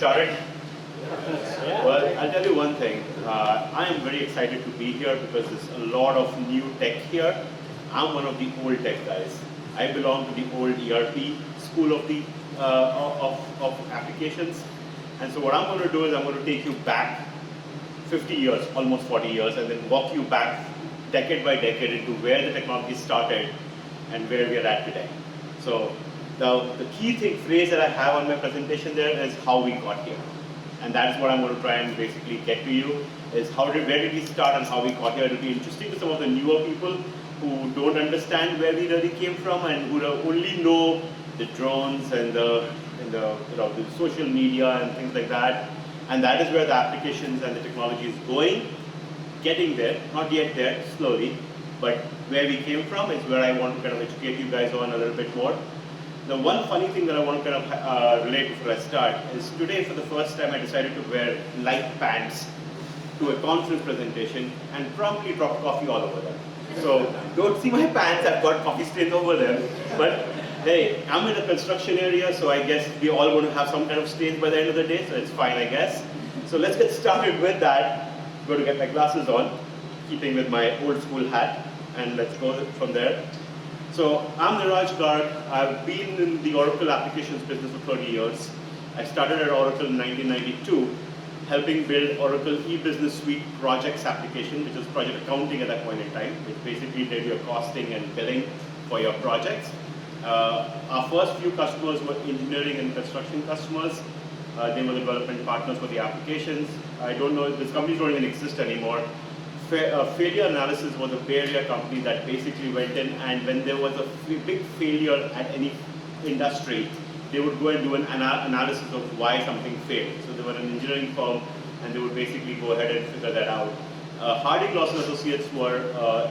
started? Yeah. Well, I'll tell you one thing. I am very excited to be here because there's a lot of new tech here. I'm one of the old tech guys. I belong to the old ERP school of the of applications. And so what I'm going to do is I'm going to take you back 50 years, almost 40 years, and then walk you back decade by decade into where the technology started and where we are at today. So the key phrase that I have on my presentation there is how we got here. And that's what I'm going to try and basically get to you, is where did we start and how we got here. It'll be interesting to some of the newer people who don't understand where we really came from and who only know the drones and the social media and things like that. And that is where the applications and the technology is going, getting there, not yet there, slowly, but where we came from is where I want to kind of educate you guys on a little bit more. The one funny thing that I want to kind of relate before I start is today for the first time I decided to wear light pants to a conference presentation and promptly dropped coffee all over them. So don't see my pants, I've got coffee stains over them, but hey, I'm in a construction area, so I guess we're all going to have some kind of stains by the end of the day, so it's fine, I guess. So let's get started with that. I'm going to get my glasses on, keeping with my old school hat, and let's go from there. So I'm Niraj Garg. I've been in the Oracle applications business for 30 years. I started at Oracle in 1992, helping build Oracle e-business suite projects application, which was project accounting at that point in time, which basically did your costing and billing for your projects. Our first few customers were engineering and construction customers. They were the development partners for the applications. I don't know, these companies don't even exist anymore. Failure Analysis was a Bay Area company that basically went in, and when there was a big failure at any industry, they would go and do an analysis of why something failed. So they were an engineering firm, and they would basically go ahead and figure that out. Harding Lawson Associates were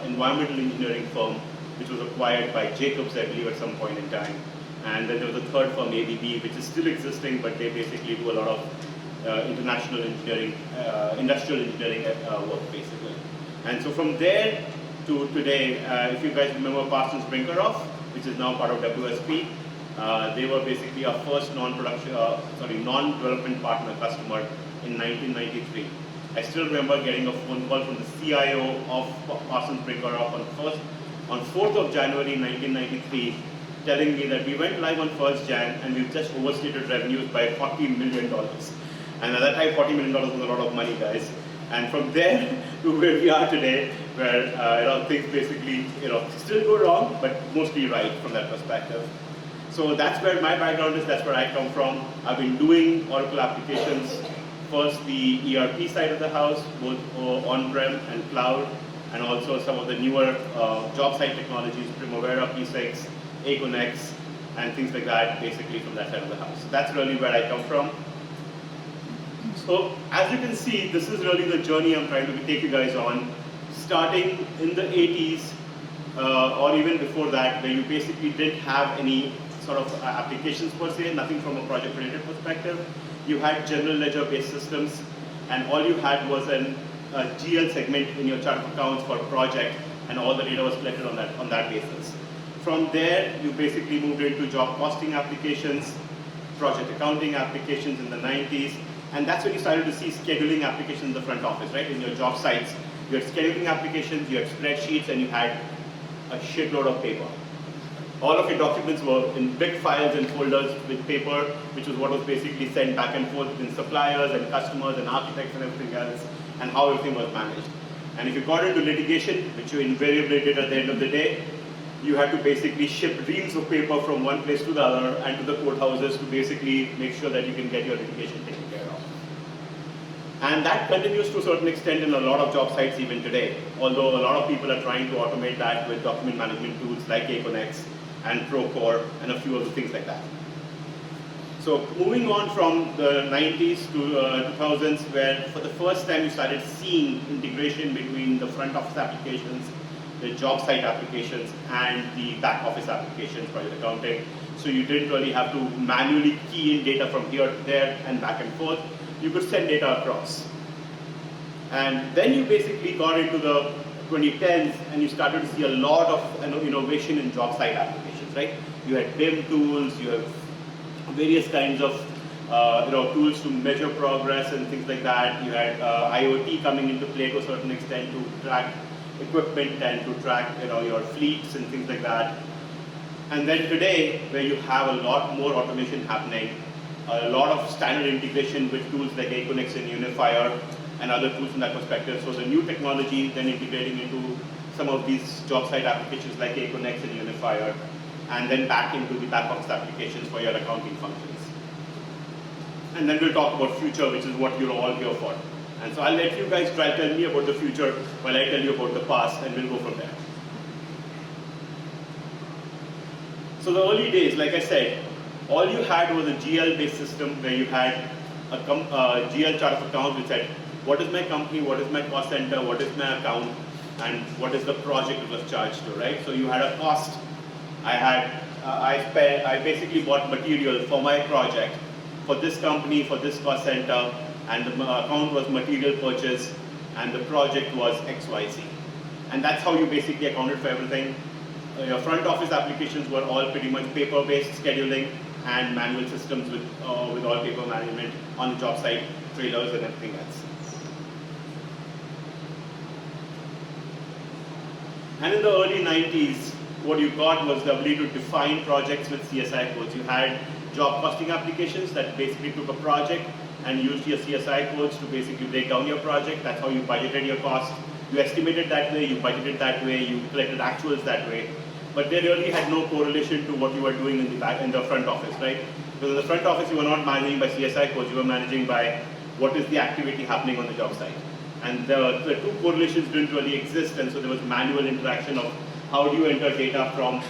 an environmental engineering firm, which was acquired by Jacobs, I believe, at some point in time. And then there was a third firm, ABB, which is still existing, but they basically do a lot of international engineering, industrial engineering work, basically. And so from there to today, if you guys remember Parsons Brinckerhoff, which is now part of WSP, they were basically our first non-development partner customer in 1993. I still remember getting a phone call from the CIO of Parsons Brinckerhoff on 4th of January 1993, telling me that we went live on 1st Jan and we've just overstated revenues by $40 million. And at that time, $40 million was a lot of money, guys. And from there to where we are today, where things basically still go wrong, but mostly right from that perspective. So that's where my background is, that's where I come from. I've been doing Oracle applications, first the ERP side of the house, both on-prem and cloud, and also some of the newer job site technologies, Primavera, P6, Aconex, and things like that, basically from that side of the house. So that's really where I come from. So as you can see, this is really the journey I'm trying to take you guys on, starting in the 80s, or even before that, where you basically didn't have any sort of applications per se, nothing from a project-related perspective. You had general ledger-based systems, and all you had was a GL segment in your chart of accounts for a project, and all the data was collected on that basis. From there, you basically moved into job costing applications, project accounting applications in the 90s, and that's when you started to see scheduling applications in the front office, right? In your job sites, you had scheduling applications, you had spreadsheets, and you had a shitload of paper. All of your documents were in big files and folders with paper, which was what was basically sent back and forth between suppliers and customers and architects and everything else, and how everything was managed. And if you got into litigation, which you invariably did at the end of the day, you had to basically ship reams of paper from one place to the other and to the courthouses to basically make sure that you can get your litigation taken care of. And that continues to a certain extent in a lot of job sites even today, although a lot of people are trying to automate that with document management tools like Aconex and Procore and a few other things like that. So moving on from the 90s to 2000s, where for the first time you started seeing integration between the front office applications, the job site applications, and the back office applications, project accounting. So you didn't really have to manually key in data from here to there and back and forth. You could send data across. And then you basically got into the 2010s and you started to see a lot of innovation in job site applications, right? You had BIM tools, you have various kinds of tools to measure progress and things like that. You had IoT coming into play to a certain extent to track equipment and to track your fleets and things like that. And then today, where you have a lot more automation happening, a lot of standard integration with tools like Aconex and Unifier and other tools from that perspective. So the new technology then integrating into some of these job site applications like Aconex and Unifier, and then back into the back office applications for your accounting functions. And then we'll talk about future, which is what you're all here for. And so I'll let you guys try to tell me about the future while I tell you about the past, and we'll go from there. So the early days, like I said, all you had was a GL-based system where you had a GL chart of accounts which said, what is my company, what is my cost center, what is my account, and what is the project it was charged to, right? So you had a cost. I basically bought material for my project, for this company, for this cost center, and the account was material purchase, and the project was XYZ. And that's how you basically accounted for everything. Your front office applications were all pretty much paper-based scheduling and manual systems with all paper management on the job site, trailers and everything else. And in the early 90s, what you got was the ability to define projects with CSI codes. You had job costing applications that basically took a project and used your CSI codes to basically break down your project. That's how you budgeted your cost. You estimated that way, you budgeted that way, you collected actuals that way. But they really had no correlation to what you were doing in the front office, right? Because in the front office, you were not managing by CSI codes, you were managing by what is the activity happening on the job site. And the two correlations didn't really exist, and so there was manual interaction of how do you enter data from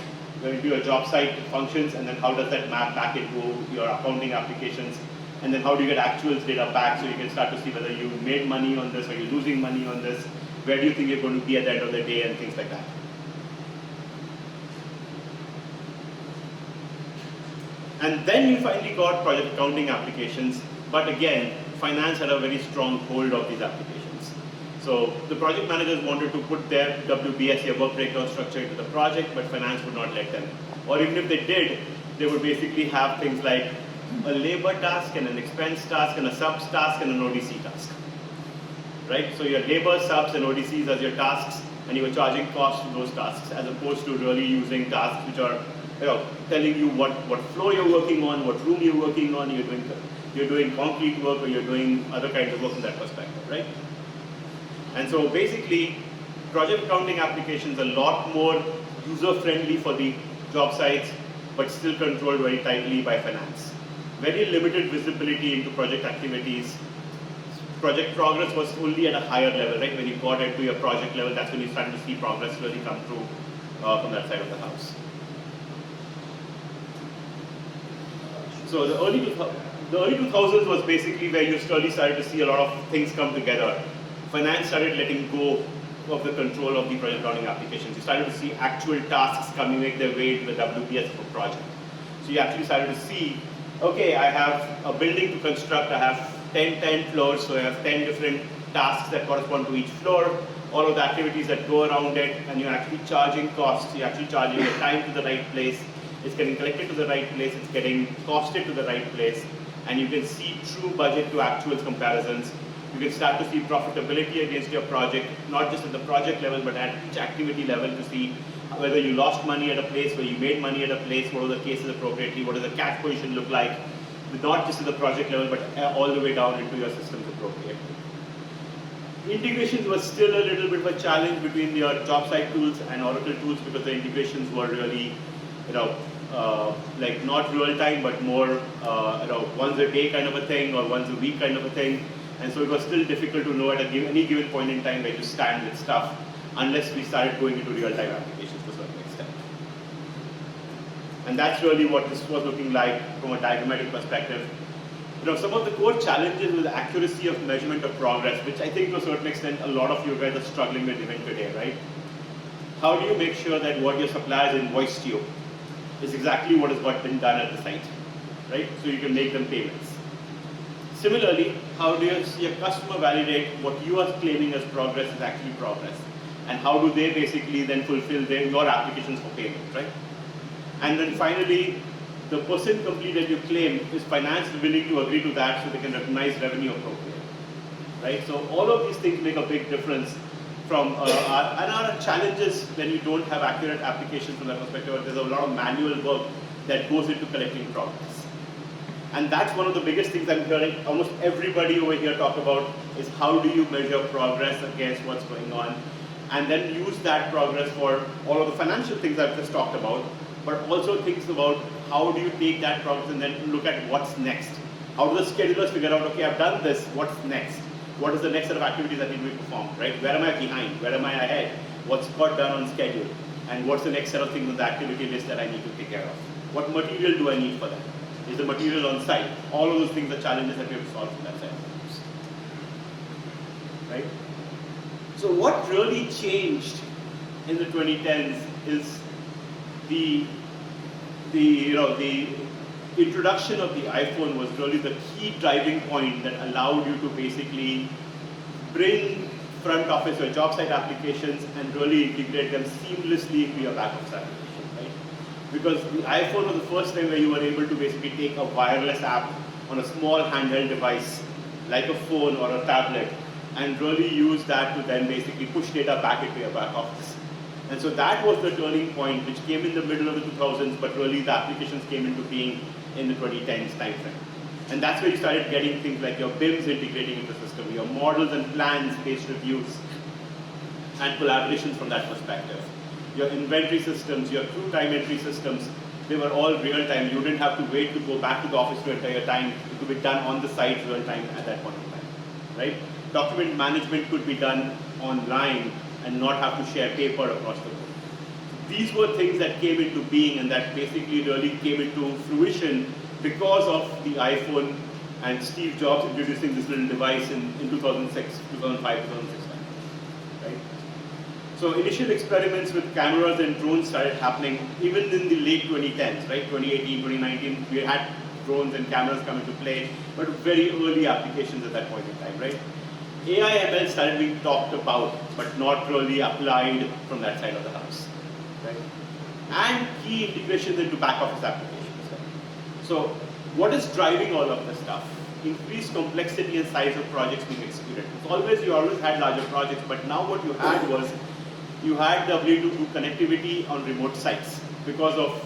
into your job site functions, and then how does that map back into your accounting applications, and then how do you get actuals data back so you can start to see whether you made money on this or you're losing money on this, where do you think you're going to be at the end of the day, and things like that. And then you finally got project accounting applications, but again, finance had a very strong hold of these applications. So the project managers wanted to put their WBS, your work breakdown structure, into the project, but finance would not let them. Or even if they did, they would basically have things like a labor task and an expense task and a subs task and an ODC task. Right? So your labor, subs, and ODCs as your tasks, and you were charging costs to those tasks, as opposed to really using tasks which are telling you what floor you're working on, what room you're working on, you're doing concrete work or you're doing other kinds of work from that perspective, right? And so basically, project accounting applications are a lot more user-friendly for the job sites, but still controlled very tightly by finance. Very limited visibility into project activities. Project progress was only at a higher level, right? When you got into your project level, that's when you started to see progress really come through from that side of the house. So the early 2000s was basically where you slowly started to see a lot of things come together. Finance started letting go of the control of the project accounting applications. You started to see actual tasks coming make their way to the WBS of a project. So you actually started to see, okay, I have a building to construct, I have 10 floors, so I have 10 different tasks that correspond to each floor, all of the activities that go around it, and you're actually charging costs, you're actually charging your time to the right place, it's getting collected to the right place, it's getting costed to the right place, and you can see true budget to actuals comparisons. You can start to see profitability against your project, not just at the project level, but at each activity level to see whether you lost money at a place, where you made money at a place, what are the cases appropriately, what does the cash position look like, not just at the project level, but all the way down into your systems appropriately. Integrations was still a little bit of a challenge between your job site tools and Oracle tools, because the integrations were really, like not real time, but more, once a day kind of a thing, or once a week kind of a thing. And so it was still difficult to know at any given point in time where to stand with stuff, unless we started going into real-time applications to a certain extent. And that's really what this was looking like from a diagrammatic perspective. Some of the core challenges with accuracy of measurement of progress, which I think to a certain extent a lot of you guys are struggling with even today, right? How do you make sure that what your suppliers invoiced you is exactly what has been done at the site, right? So you can make them payments. Similarly, how do your customer validate what you are claiming as progress is actually progress? And how do they basically then fulfill your applications for payment, right? And then finally, the percent complete that you claim, is finance willing to agree to that so they can recognize revenue appropriately, right? So all of these things make a big difference from our challenges when you don't have accurate applications from that perspective. There's a lot of manual work that goes into collecting progress. And that's one of the biggest things I'm hearing almost everybody over here talk about, is how do you measure progress against what's going on, and then use that progress for all of the financial things I've just talked about, but also things about how do you take that progress and then look at what's next. How do the schedulers figure out, okay, I've done this, what's next? What is the next set of activities that need to be performed, right? Where am I behind? Where am I ahead? What's got done on schedule? And what's the next set of things on the activity list that I need to take care of? What material do I need for that? Is the material on site? All of those things are challenges that we have to solve from that side. Right? So what really changed in the 2010s is the introduction of the iPhone was really the key driving point that allowed you to basically bring front office or job site applications and really integrate them seamlessly into your back office application. Because the iPhone was the first time where you were able to basically take a wireless app on a small handheld device, like a phone or a tablet, and really use that to then basically push data back into your back office. And so that was the turning point, which came in the middle of the 2000s, but really the applications came into being in the 2010s timeframe. And that's where you started getting things like your BIMs integrating into the system, your models and plans-based reviews, and collaborations from that perspective. Your inventory systems, your crew time entry systems, they were all real time. You didn't have to wait to go back to the office to enter your time. It could be done on the site real time at that point in time, right? Document management could be done online and not have to share paper across the board. These were things that came into being and that basically really came into fruition because of the iPhone and Steve Jobs introducing this little device in 2006, 2005, 2006. Right? So initial experiments with cameras and drones started happening even in the late 2010s, right? 2018, 2019, we had drones and cameras come into play, but very early applications at that point in time, right? AI ML started being talked about, but not really applied from that side of the house, right? And key integrations into back office applications. Right? So what is driving all of this stuff? Increased complexity and size of projects being executed. You always had larger projects, but now what you had was, you had the ability to do connectivity on remote sites because of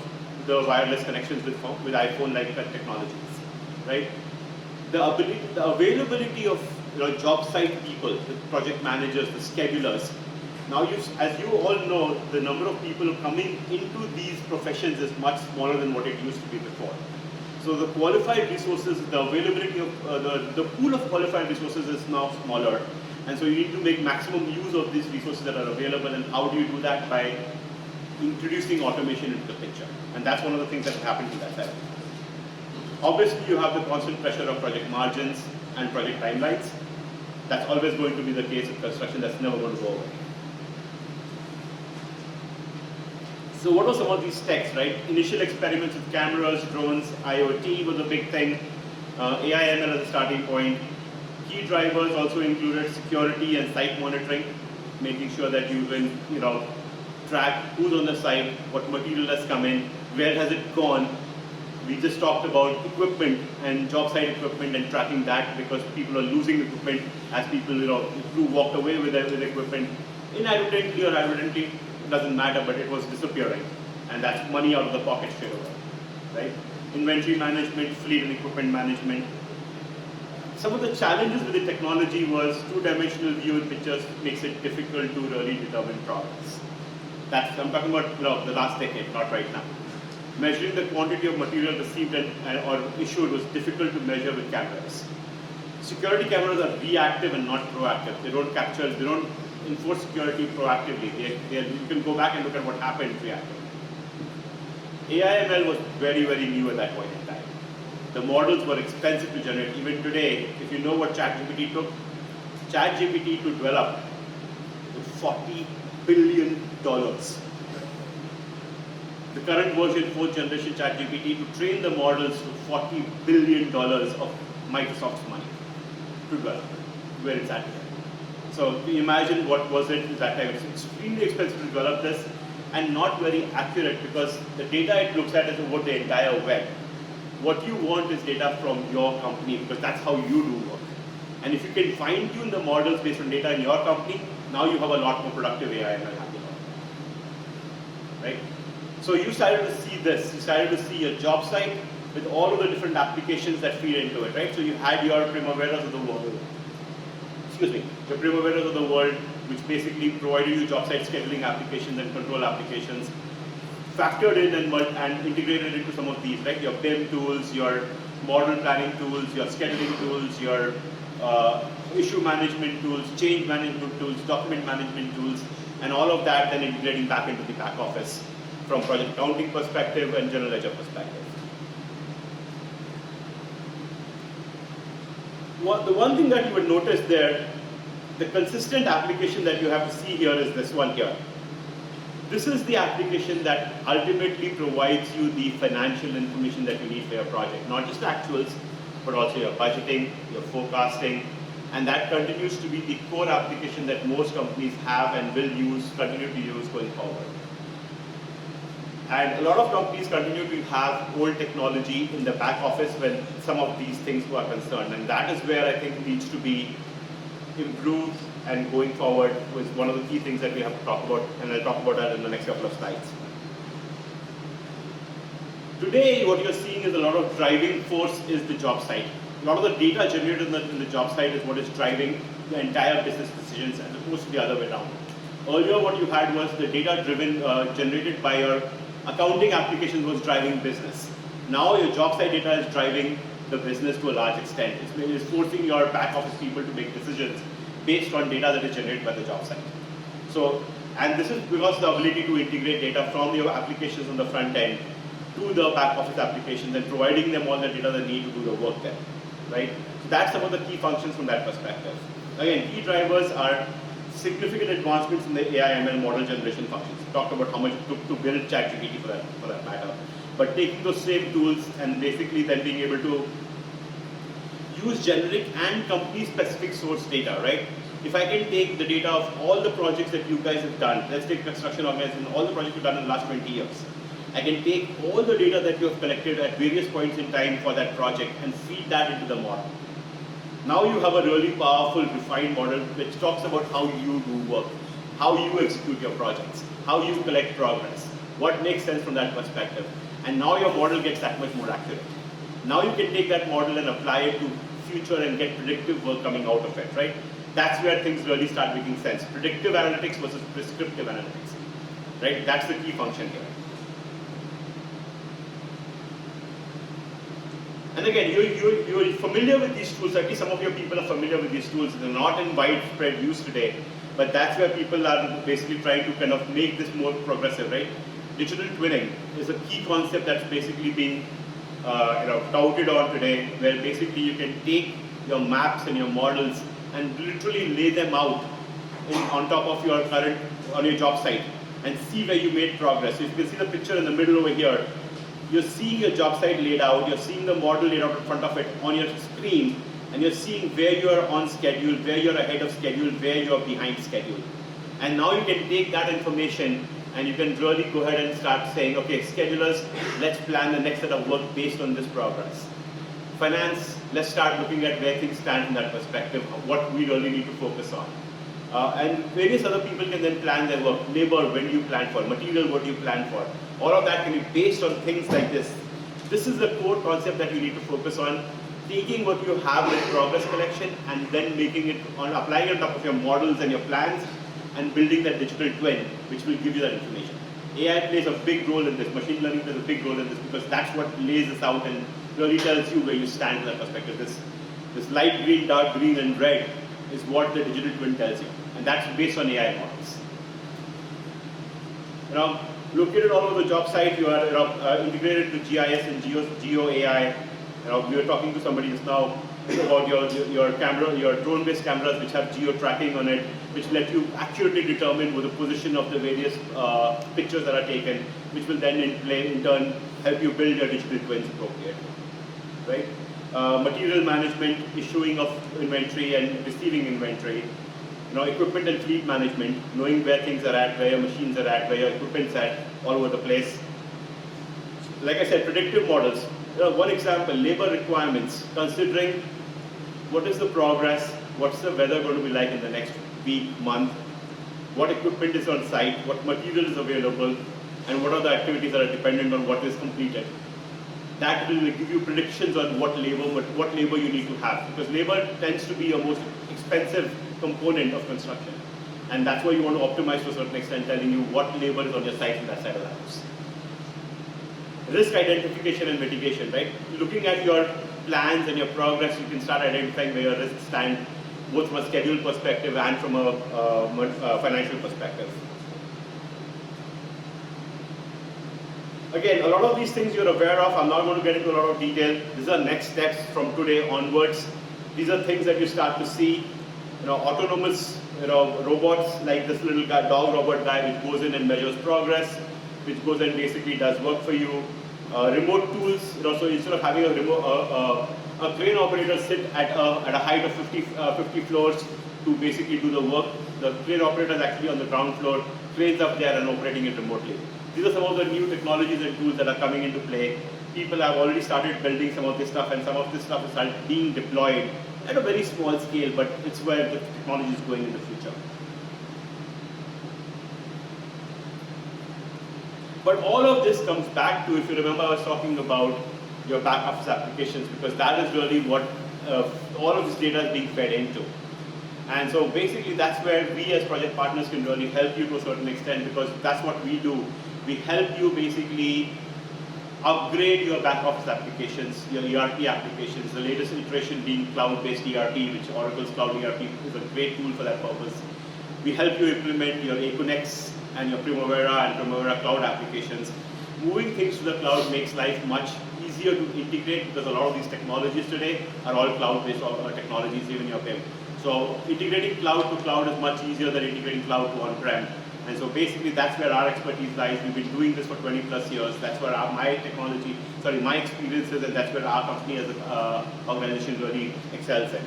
the wireless connections with iPhone-like technologies, right? The availability of job site people, the project managers, the schedulers. Now, as you all know, the number of people coming into these professions is much smaller than what it used to be before. So the qualified resources, the availability of the pool of qualified resources is now smaller. And so you need to make maximum use of these resources that are available. And how do you do that? By introducing automation into the picture. And that's one of the things that happened to that side. Obviously, you have the constant pressure of project margins and project timelines. That's always going to be the case with construction. That's never going to go away. So what are some of these techs, right? Initial experiments with cameras, drones, IoT was a big thing. AI ML as a starting point. Key drivers also included security and site monitoring, making sure that you can, track who's on the site, what material has come in, where has it gone. We just talked about equipment and job site equipment and tracking that because people are losing equipment as people, who walked away with their equipment inadvertently or advertently. It doesn't matter, but it was disappearing, and that's money out of the pocket straight away, right? Inventory management, fleet and equipment management. Some of the challenges with the technology was two-dimensional view in pictures makes it difficult to really determine progress. I'm talking about the last decade, not right now. Measuring the quantity of material received or issued was difficult to measure with cameras. Security cameras are reactive and not proactive. They don't enforce security proactively. You can go back and look at what happened reactively. AI ML was very, very new at that point in time. The models were expensive to generate. Even today, if you know what ChatGPT took, ChatGPT to develop was $40 billion. The current version, 4th generation ChatGPT, to train the models for $40 billion of Microsoft's money to develop it, where it's at today. So imagine what was it at that time. It's extremely expensive to develop this, and not very accurate because the data it looks at is over the entire web. What you want is data from your company because that's how you do work. And if you can fine tune the models based on data in your company, now you have a lot more productive AI ML happening. Right? So you started to see this. You started to see a job site with all of the different applications that feed into it, right? So you had your Primaveras of the world, your Primaveras of the world, which basically provided you job site scheduling applications and control applications, factored in and integrated into some of these, right? Your BIM tools, your model planning tools, your scheduling tools, your issue management tools, change management tools, document management tools, and all of that then integrating back into the back office from project accounting perspective and general ledger perspective. The one thing that you would notice there, the consistent application that you have to see here is this one here. This is the application that ultimately provides you the financial information that you need for your project, not just actuals, but also your budgeting, your forecasting, and that continues to be the core application that most companies have and will continue to use going forward. And a lot of companies continue to have old technology in the back office when some of these things are concerned. And that is where I think needs to be improved, and going forward was one of the key things that we have to talk about, and I'll talk about that in the next couple of slides. Today, what you're seeing is a lot of driving force is the job site. A lot of the data generated in the job site is what is driving the entire business decisions as opposed to the other way around. Earlier, what you had was the data generated by your accounting applications was driving business. Now your job site data is driving the business to a large extent. It's forcing your back office people to make decisions based on data that is generated by the job site. So, and this is because the ability to integrate data from your applications on the front end to the back office applications and providing them all the data they need to do the work there, right? So that's some of the key functions from that perspective. Again, key drivers are significant advancements in the AI ML model generation functions. We talked about how much it took to build ChatGPT for that matter. But taking those same tools and basically then being able to use generic and company-specific source data, right? If I can take the data of all the projects that you guys have done, let's take construction organization, all the projects you've done in the last 20 years. I can take all the data that you have collected at various points in time for that project and feed that into the model. Now you have a really powerful, refined model which talks about how you do work, how you execute your projects, how you collect progress, what makes sense from that perspective. And now your model gets that much more accurate. Now you can take that model and apply it to future and get predictive work coming out of it, right? That's where things really start making sense. Predictive analytics versus prescriptive analytics, right? That's the key function here. And again, you're familiar with these tools, at least some of your people are familiar with these tools. They're not in widespread use today, but that's where people are basically trying to kind of make this more progressive, right? Digital twinning is a key concept that's basically being touted on today, where basically you can take your maps and your models and literally lay them out on top of your on your job site and see where you made progress. So if you can see the picture in the middle over here, you're seeing your job site laid out, you're seeing the model laid out in front of it on your screen, and you're seeing where you're on schedule, where you're ahead of schedule, where you're behind schedule. And now you can take that information and you can really go ahead and start saying, okay, schedulers, let's plan the next set of work based on this progress. Finance, let's start looking at where things stand from that perspective, what we really need to focus on. And various other people can then plan their work. Labor, when do you plan for? Material, what do you plan for? All of that can be based on things like this. This is the core concept that you need to focus on. Taking what you have in progress collection and then making it applying it on top of your models and your plans and building that digital twin, which will give you that information. AI plays a big role in this. Machine learning plays a big role in this because that's what lays this out and really tells you where you stand from that perspective. This light green, dark green, and red is what the digital twin tells you. And that's based on AI models. Located all over the job site, you are integrated to GIS and Geo AI. We were talking to somebody just now about your drone-based cameras which have geo tracking on it, which let you accurately determine the position of the various pictures that are taken, which will then in turn help you build your digital twins appropriately, right? Material management, issuing of inventory and receiving inventory. equipment and fleet management, knowing where things are at, where your machines are at, where your equipment's at, all over the place. Like I said, predictive models. One example, labor requirements, considering what is the progress, what's the weather going to be like in the next week, month, what equipment is on site, what material is available, and what are the activities that are dependent on what is completed. That will give you predictions on what labor you need to have, because labor tends to be a most expensive component of construction, and that's why you want to optimize to a certain extent, telling you what labor is on your site and that side of the house. Risk identification and mitigation, right? Looking at your plans and your progress, you can start identifying where your risks stand, both from a schedule perspective and from a financial perspective. Again, a lot of these things you're aware of. I'm not going to get into a lot of detail. These are next steps from today onwards. These are things that you start to see. Autonomous, robots like this little guy, dog robot guy, which goes in and measures progress, which goes and basically does work for you. Remote tools, so instead of having a crane operator sit at a height of 50 floors to basically do the work, the crane operator is actually on the ground floor, cranes up there and operating it remotely. These are some of the new technologies and tools that are coming into play. People have already started building some of this stuff, and some of this stuff is being deployed at a very small scale, but it's where the technology is going in the future. But all of this comes back to, if you remember, I was talking about your back office applications, because that is really what all of this data is being fed into. And so basically that's where we as project partners can really help you to a certain extent, because that's what we do. We help you basically upgrade your back office applications, your ERP applications, the latest iteration being cloud-based ERP, which Oracle's Cloud ERP is a great tool for that purpose. We help you implement your Aconex and your Primavera and Primavera Cloud applications. Moving things to the cloud makes life much easier to integrate, because a lot of these technologies today are all cloud-based technologies, even your PIM. So integrating cloud to cloud is much easier than integrating cloud to on-prem. And so basically that's where our expertise lies. We've been doing this for 20 plus years. That's where my experience is, and that's where our company as an organization really excels in.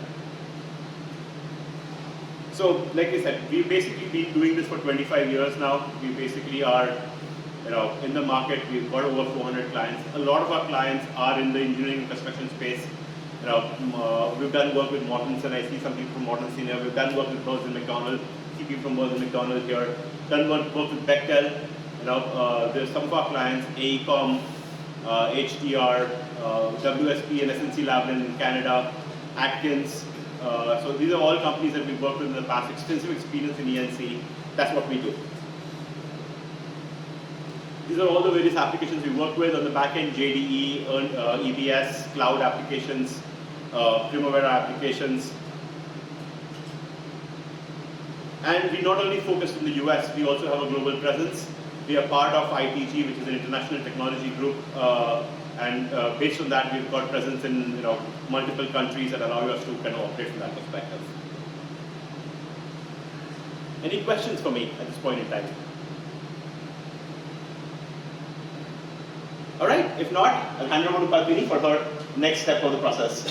So like I said, we've basically been doing this for 25 years now. We basically are in the market. We've got over 400 clients. A lot of our clients are in the engineering and construction space. We've done work with Mortenson. I see some people from Mortenson here. We've done work with Bose & McDonnell. See people from Bose & McDonnell here. Done work with Bechtel. There's some of our clients, AECOM, HDR, WSP and SNC-Lavalin in Canada, Atkins. So these are all companies that we've worked with in the past, extensive experience in ENC. That's what we do. These are all the various applications we work with on the back end: JDE, EBS, cloud applications, Primavera applications. And we not only focus in the US, we also have a global presence. We are part of ITG, which is an international technology group. And based on that, we've got presence in multiple countries that allow us to kind of operate from that perspective. Any questions for me at this point in time? All right, if not, I'll hand over to Padmini for her next step of the process.